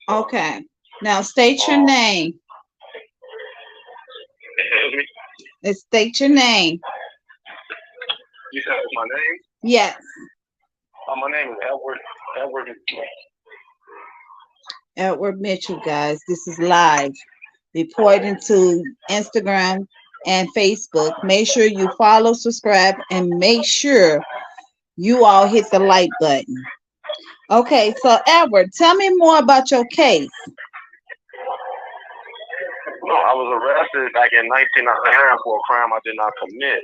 Okay. Now state your Um, name. excuse me. State your name. You said my name? Yes. My name is Edward. Edward. Edward Mitchell, guys. This is live. Reporting to Instagram and Facebook. Make sure you follow, subscribe, and make sure you all hit the like button. Okay, so Edward, tell me more about your case. No, I was arrested back in 1999 for a crime I did not commit.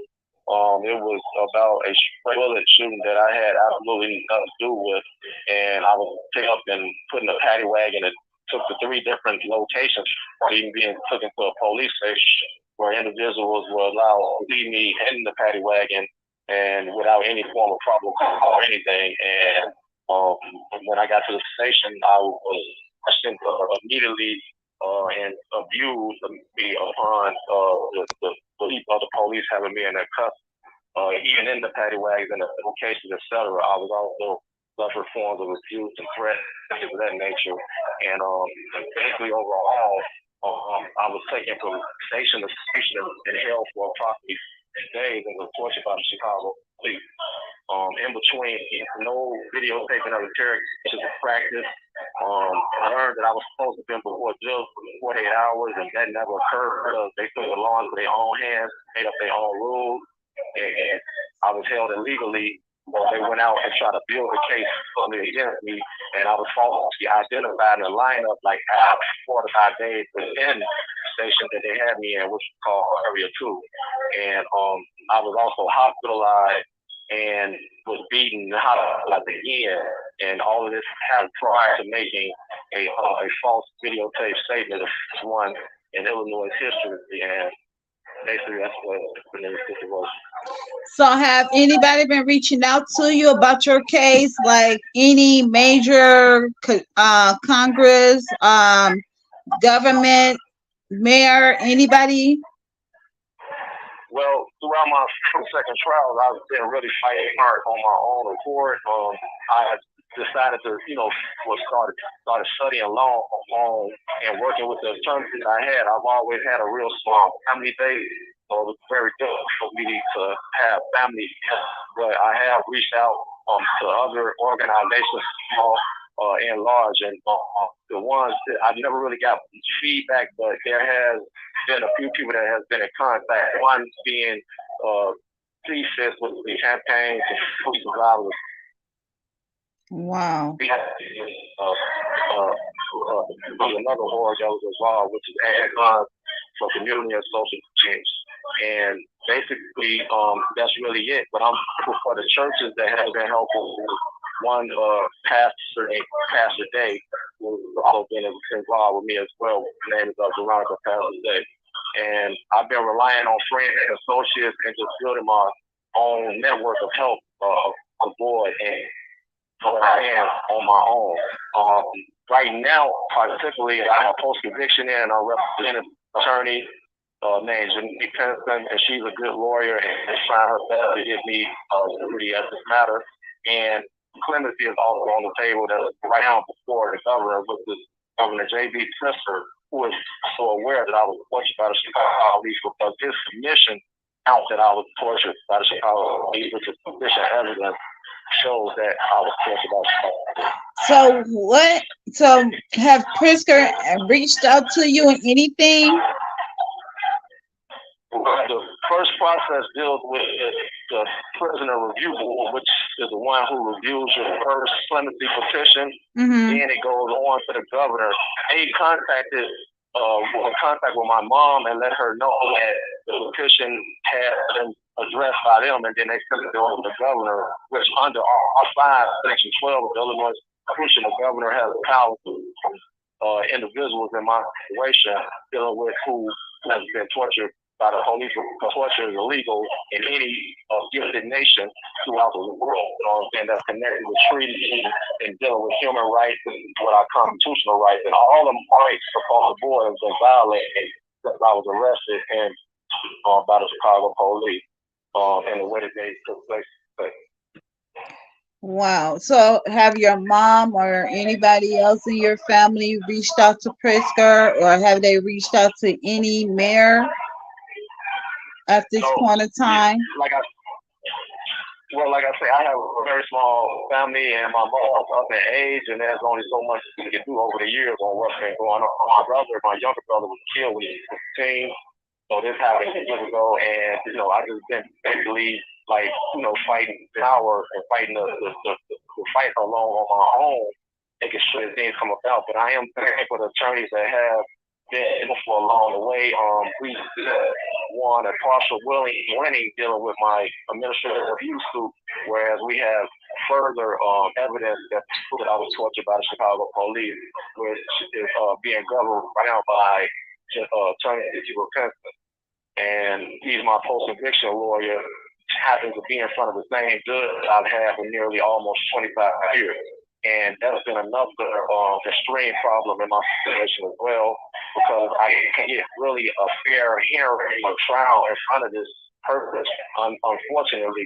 It was about a stray bullet shooting that I had absolutely nothing to do with, and I was picked up and put in a paddy wagon and took to three different locations, or even being taken to a police station where individuals were allowed to leave me in the paddy wagon and without any form of problem or anything. And um, when I got to the station, I was questioned immediately and abused me upon the police having me in their cuffs, even in the paddy wagon and the locations, etc. I was also suffered forms of abuse and threats things of that nature. And basically, overall, I was taken from station to station and held for approximately 6 days and was tortured by the Chicago police. In between, no videotaping of interrogations was practice. I learned that I was supposed to be before jail for 48 hours, and that never occurred because they took the law into their own hands, made up their own rules, and I was held illegally. Well, they went out and tried to build a case fully against me, and I was falsely identified in a lineup like after 4 to 5 days within the station that they had me in, which was called Area 2. And I was also hospitalized and was beaten and hospitalized again. And all of this happened prior to making a false videotape statement of one in Illinois history. And basically, that's what the situation. So, have anybody been reaching out to you about your case? Like any major Congress, government, mayor, anybody? Well, throughout my second trials, I've been really fighting hard on my own accord. I decided to, was started studying law and working with the attorneys that I had. I've always had a real strong family base, so it was very difficult for me to have family help. But I have reached out to other organizations, small and large, and the ones that I never really got feedback, but there has been a few people that has been in contact. One being CFIS, with the campaign to food survivors. Wow. We had another org that was involved, which is Ag for Community and Social Change. And basically, that's really it. But I'm grateful for the churches that have been helpful. One pastor named Pastor Day, who's also been involved with me as well. Her name is Veronica Pastor Day. And I've been relying on friends and associates and just building my own network of help avoid and what I am on my own. Right now, particularly, I have post conviction in a representative attorney named Janine Penston, and she's a good lawyer and is trying her best to get me liberty at this matter. And clemency is also on the table that's right now before the governor, which is Governor J.B. Pritzker, who is so aware that I was tortured by the Chicago police because his submission out that I was tortured by the Chicago police, which is sufficient evidence, shows that I was tortured by the Chicago police. So what? So have Prisker reached out to you in anything? The first process deals with the prisoner review board, which is the one who reviews your first clemency petition. Mm-hmm. Then it goes on to the governor. They contacted in contact with my mom and let her know that the petition had been addressed by them, and then they sent it over to the governor, which under R5, Section 12 of the Illinois Constitution, the governor has the power to individuals in my situation dealing with who has been tortured by the police, because torture is illegal in any gifted nation throughout the world. You know what I'm saying? That's connected with treaties and dealing with human rights and with our constitutional rights. And all of the rights across the board have been violated since I was arrested and by the Chicago police and the way that they took place. Wow. So have your mom or anybody else in your family reached out to Pritzker, or have they reached out to any mayor at this So, point of yeah, time? like I like I say, I have a very small family, and my mom's up in age, and there's only so much we can do over the years on what's been going on. My younger brother, was killed when he was 15, so this happened years ago, and I just been basically like fighting power and fighting the fight alone on my own, making sure that things come about. But I am thankful for the attorneys that have been for along the way. We won a partial winning dealing with my administrative review suit, whereas we have further evidence that I was tortured by the Chicago police, which is being governed right now by Attorney Ezekiel Penson. And he's my post-conviction lawyer, happens to be in front of the same judge I've had for nearly almost 25 years. And that's been another extreme problem in my situation as well, because I can get really a fair hearing or trial in front of this person, unfortunately.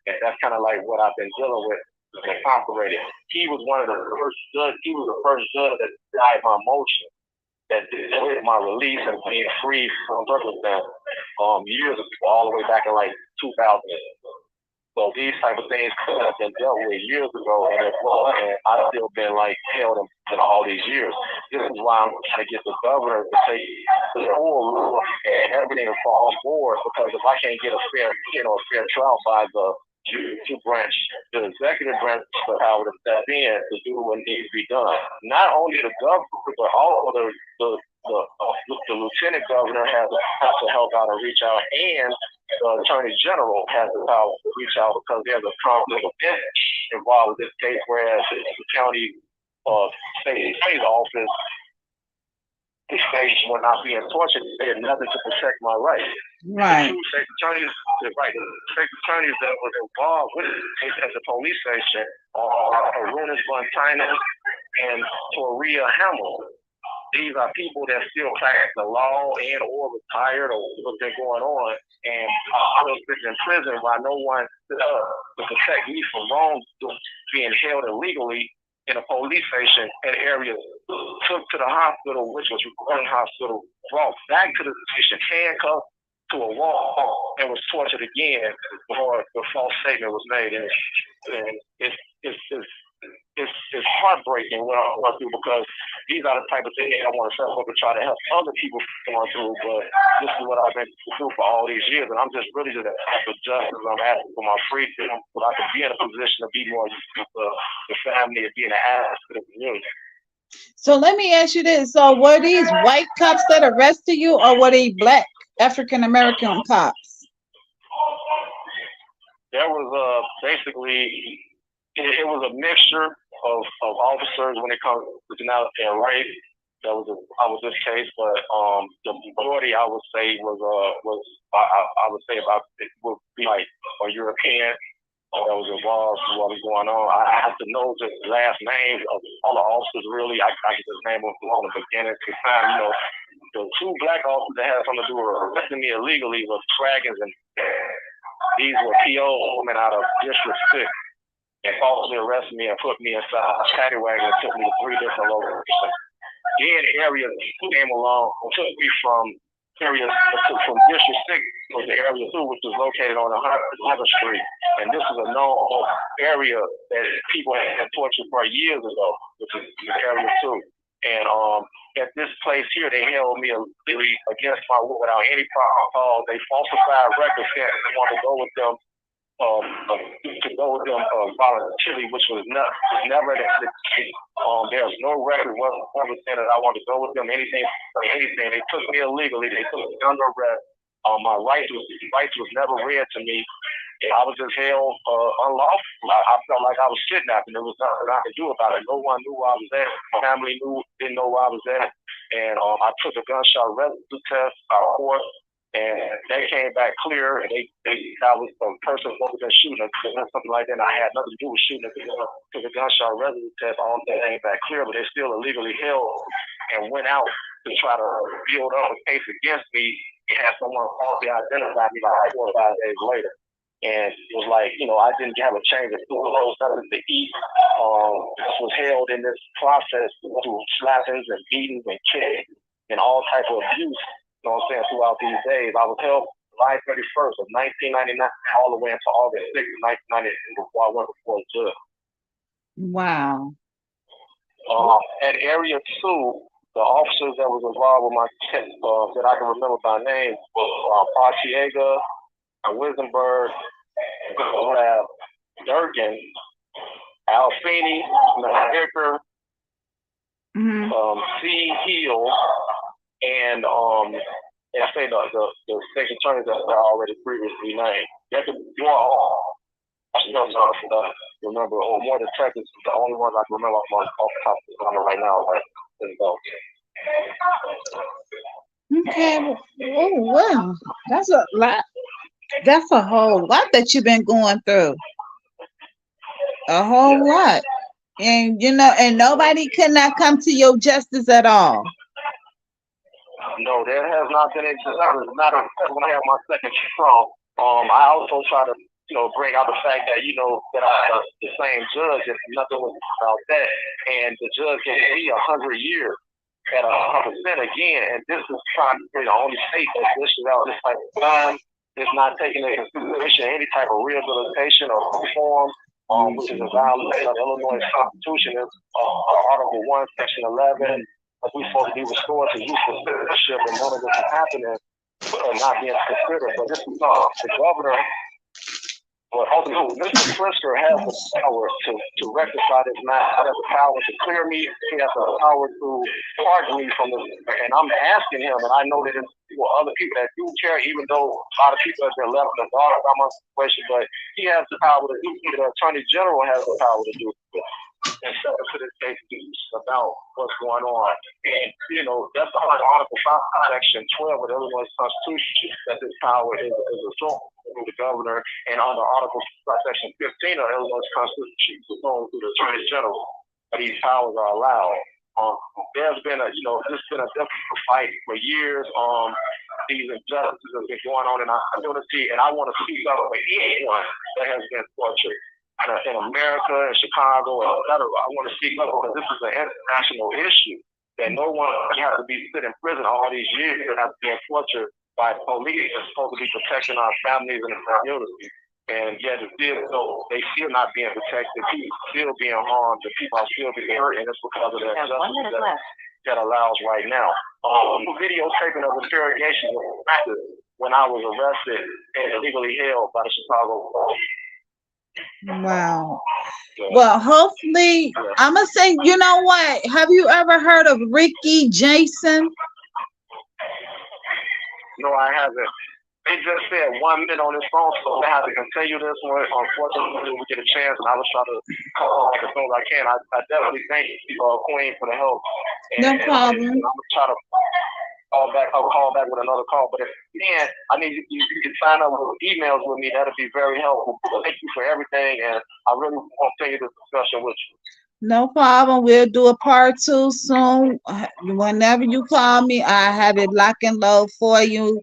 And that's kind of like what I've been dealing with incarcerated. He was one of the first judge. He was the first judge that died my motion, that did my release and being free from circumstance years ago, all the way back in like 2000. So these type of things could have been dealt with years ago, and I've still been like held in all these years. This is why I'm trying to get the governor to take the full rule and everything to fall on board. Because if I can't get a fair trial by the judicial branch, the executive branch will have to step in to do what needs to be done. Not only the governor, but also the lieutenant governor has to help out and reach out, and the attorney general has the power to reach out, because there's a conflict of interest involved with this case, whereas the county state attorney's office, these states were not being tortured. They had nothing to protect my rights. Right. The two state attorneys, the state attorneys that were involved with the case at the police station are Arunas Bontanas and Toria Hamill. These are people that still practice the law and or retired or what's been going on. And I was in prison while no one to protect me from wrong being held illegally in a police station in areas, took to the hospital, which was one hospital, brought back to the station, handcuffed to a wall, and was tortured again before the false statement was made. And it's heartbreaking what I went through, because these are the type of things I want to set up and try to help other people going through. But this is what I've been through for all these years, and I'm just really just asking for justice. I'm asking for my freedom, so I can be in a position to be more useful to the family and be an asset to the community. So let me ask you this. So were these white cops that arrested you, or were they black African American cops? There was basically it was a mixture of officers when it comes to criminality and race. That was this case, but the majority I would say I would say about it would be like a European that was involved in what was going on. I have to know the last names of all the officers. Really, I can just name them from the beginning to time. The two black officers that had something to do with arresting me illegally was Dragons, and these were PO women out of District 6. And falsely arrested me and put me inside a paddy wagon and took me to 3 different locations. Then areas came along and took me from District 6 was the area 2, which was located on 111th Street. And this is a known area that people had tortured for years ago, which is area 2. And at this place here, they held me illegally against my will without any problem. They falsified records saying they wanted to go with them voluntarily, which was never the case. There's no record whatsoever saying that I wanted to go with them. Anything. They took me illegally. They took me under arrest. My rights was never read to me. I was just held unlawful. I felt like I was kidnapped, and there was nothing I could do about it. No one knew where I was at. My family didn't know where I was at. And I took a gunshot residue test by court, and they came back clear. And I was the person who was shooting or something like that. And I had nothing to do with shooting. Took a gunshot residue test. All that came back clear, but they still illegally held and went out to try to build up a case against me. They had someone falsely identify me like 4 or 5 days later. And it was like, I didn't have a change of clothes, nothing to eat. This was held in this process through slappings and beatings and kicks and all type of abuse, throughout these days. I was held July 31st of 1999 all the way until August 6th of 1990 before I went before a judge. Wow. At Area 2, the officers that was involved with my case that I can remember by name was Artiega, Wisenberg, Durkin, Alfini, Hicker, C. Hill, and I say the state attorneys that are already previously named. You have to remember, or more detectives. The only ones I can remember off the top of the right now. Right? Okay. Oh wow, that's a lot. That's a whole lot that you've been going through. A whole lot. And and nobody could not come to your justice at all. No, there has not been. As a matter of fact, when I have my second trial, I also try to, bring out the fact that that I have the same judge, and nothing was about that, and the judge gave me 100 years at 100% again, and this is trying to be the only state that dishes out this type of time. It's not taking into consideration any type of rehabilitation or reform, which is a violation of the Illinois Constitution. It's Article 1, Section 11. We're supposed to be restored to youthful citizenship, and none of this is happening, not being considered. But this is the governor. But ultimately, Mr. Pritzker has the power to rectify this matter. He has the power to clear me. He has the power to pardon me from this. And I'm asking him, and I know that there's other people that do care, even though a lot of people have been left in the dark about my situation. But he has the power to do it. The Attorney General has the power to do it. And step into this case about what's going on. And, that's the Article 5, Section 12 of the Illinois Constitution, that this power is assumed through the governor, and under Article Section 15 of the Illinois Constitution, is assumed through the Attorney General. These powers are allowed. There's been this has been a difficult fight for years. These injustices have been going on in our community, and I want to speak up for anyone that has been tortured in America, in Chicago, etc. I want to speak up because this is an international issue that no one has to be sit in prison all these years and have to be tortured by police. It's supposed to be protecting our families and our community. And yet, they still not being protected. People still being harmed. The people are still being hurt, and it's because of the injustice that allows right now. Videotaping of interrogation when I was arrested and illegally held by the Chicago police. Wow. Well, hopefully, I'm gonna say, you know what? Have you ever heard of Ricky Jason? No, I haven't. They just said 1 minute on this phone, so I have to continue this one. Unfortunately, we get a chance, and I was trying to call as soon as I can. I definitely thank you, Queen, for the help. No problem. And I'm gonna try to call back. I'll call back with another call. But if you can, I need you can sign up with emails with me. That'll be very helpful. Thank you for everything, and I really want to continue this discussion with you. No problem. We'll do a part 2 soon. Whenever you call me, I have it lock and load for you.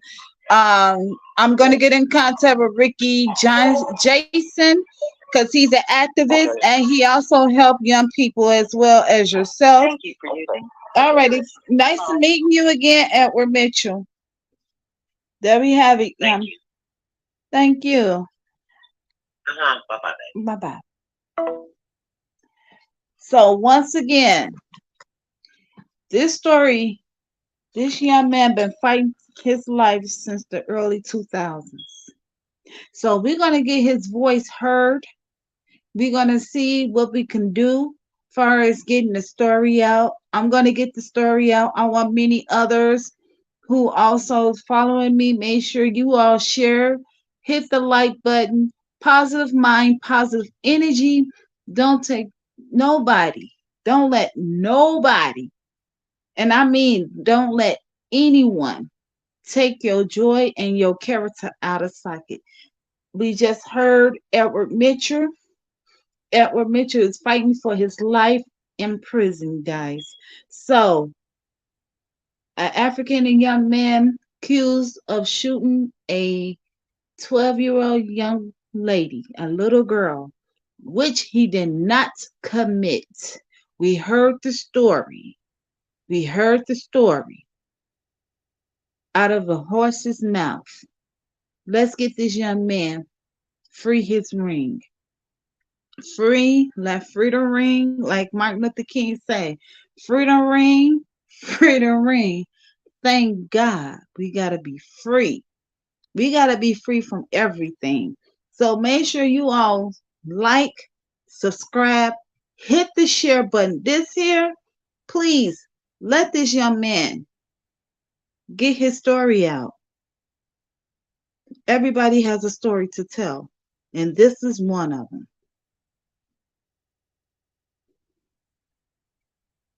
I'm gonna get in contact with Ricky Jason because he's an activist and he also help young people as well as yourself. Thank you for using. All right, it's nice meeting you again, Edward Mitchell. There we have it. Thank you. Bye-bye. Bye-bye. So once again, this story, this young man been fighting his life since the early 2000s. So we're going to get his voice heard. We're going to see what we can do as far as getting the story out. I'm going to get the story out. I want many others who also following me. Make sure you all share, hit the like button, positive mind, positive energy. Don't let nobody, and I mean don't let anyone take your joy and your character out of socket. We just heard Edward Mitchell. Edward Mitchell is fighting for his life in prison, guys. So, an African young man accused of shooting a 12-year-old young lady, a little girl, which he did not commit. We heard the story. We heard the story out of the horse's mouth. Let's get this young man free his ring. Free, let freedom ring, like Martin Luther King say. Freedom ring, freedom ring. Thank God we gotta be free. We gotta be free from everything. So make sure you all like, subscribe, hit the share button. This here, please let this young man get his story out. Everybody has a story to tell, and this is one of them.